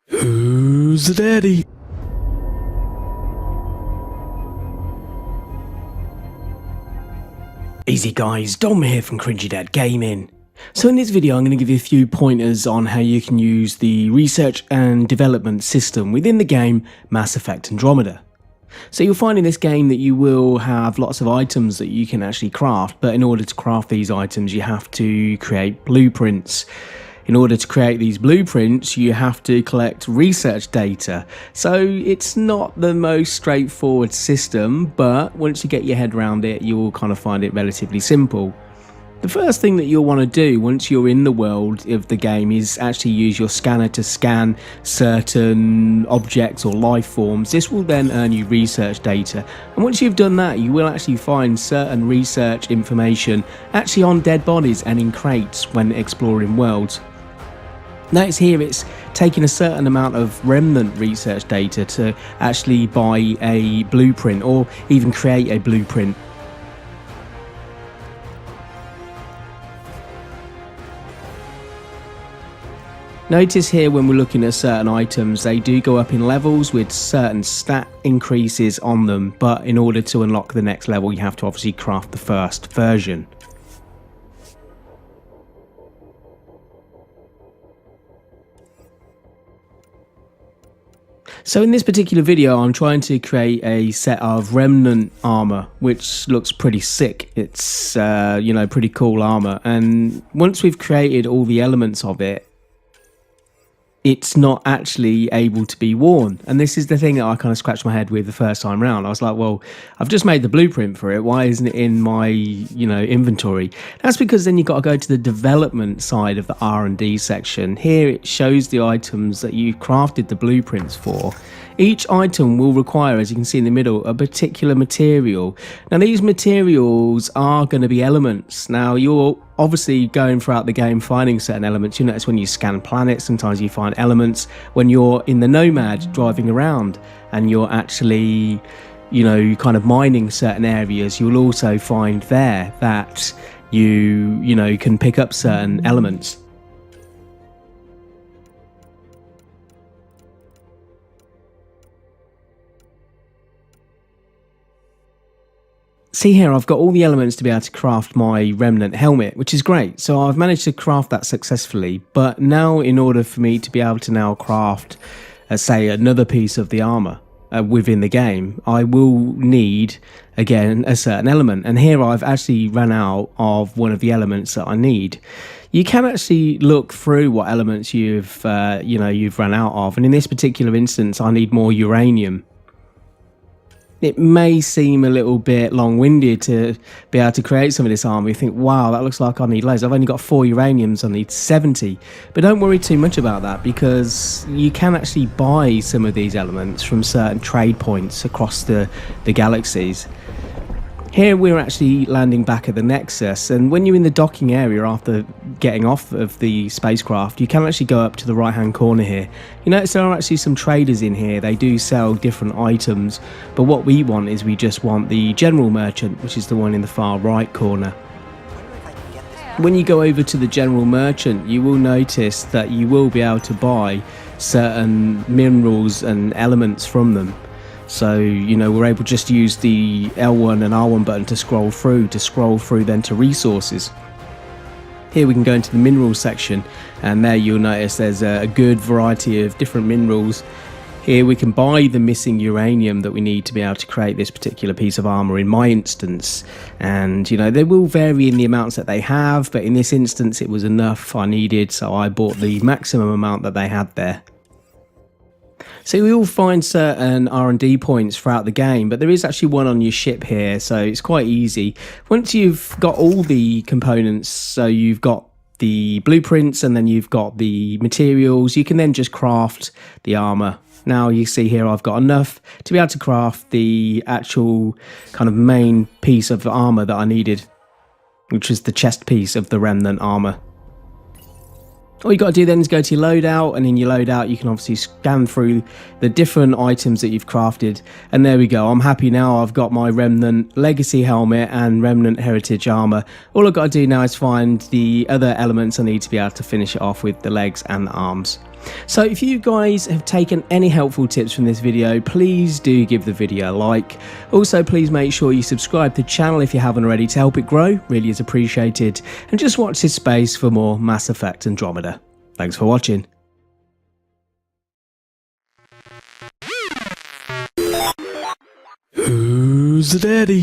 Who's the daddy? Easy guys, Dom here from Cringy Dad Gaming. So in this video I'm going to give you a few pointers on how you can use the research and development system within the game Mass Effect Andromeda. So you'll find in this game that you will have lots of items that you can actually craft, but in order to craft these items you have to create blueprints. In order to create these blueprints, you have to collect research data. So it's not the most straightforward system, but once you get your head around it, you'll kind of find it relatively simple. The first thing that you'll want to do once you're in the world of the game is actually use your scanner to scan certain objects or life forms. This will then earn you research data, and once you've done that you will actually find certain research information actually on dead bodies and in crates when exploring worlds. Notice here it's taking a certain amount of remnant research data to actually buy a blueprint or even create a blueprint. Notice here when we're looking at certain items, they do go up in levels with certain stat increases on them, but in order to unlock the next level you have to obviously craft the first version. So in this particular video I'm trying to create a set of remnant armor which looks pretty sick. It's pretty cool armor, and once we've created all the elements of it, it's not actually able to be worn. And this is the thing that I kind of scratched my head with the first time round. I was like, well, I've just made the blueprint for it, why isn't it in my inventory? That's because then you've got to go to the development side of the R&D section. Here it shows the items that you've crafted the blueprints for. Each item will require, as you can see in the middle, a particular material. Now these materials are going to be elements. Now you're obviously going throughout the game finding certain elements. You notice when you scan planets, sometimes you find elements. When you're in the Nomad driving around and you're actually, kind of mining certain areas, you'll also find there that you can pick up certain elements. See here, I've got all the elements to be able to craft my remnant helmet, which is great. So I've managed to craft that successfully, but now in order for me to be able to now craft, say, another piece of the armor within the game, I will need, again, a certain element. And here I've actually run out of one of the elements that I need. You can actually look through what elements you've run out of. And in this particular instance, I need more uranium. It may seem a little bit long-winded to be able to create some of this armor. You think, wow, that looks like I need loads. I've only got 4 uraniums, I need 70. But don't worry too much about that, because you can actually buy some of these elements from certain trade points across the galaxies. Here we're actually landing back at the Nexus, and when you're in the docking area after getting off of the spacecraft, you can actually go up to the right hand corner here. You notice there are actually some traders in here. They do sell different items, but what we want is we just want the general merchant, which is the one in the far right corner. When you go over to the general merchant, you will notice that you will be able to buy certain minerals and elements from them. So, we're able to just use the L1 and R1 button to scroll through then to resources. Here we can go into the minerals section, and there you'll notice there's a good variety of different minerals. Here we can buy the missing uranium that we need to be able to create this particular piece of armor in my instance. And, they will vary in the amounts that they have, but in this instance it was enough I needed, so I bought the maximum amount that they had there. So we will find certain R&D points throughout the game, but there is actually one on your ship here, so it's quite easy. Once you've got all the components, so you've got the blueprints and then you've got the materials, you can then just craft the armor. Now you see here I've got enough to be able to craft the actual kind of main piece of the armor that I needed, which is the chest piece of the remnant armor. All you got to do then is go to your loadout, and in your loadout you can obviously scan through the different items that you've crafted, and there we go. I'm happy now. I've got my remnant legacy helmet and remnant heritage armor. All I've got to do now is find the other elements I need to be able to finish it off with the legs and the arms. So if you guys have taken any helpful tips from this video, please do give the video a like. Also, please make sure you subscribe to the channel if you haven't already to help it grow, really is appreciated. And just watch this space for more Mass Effect Andromeda. Thanks for watching. Who's the daddy?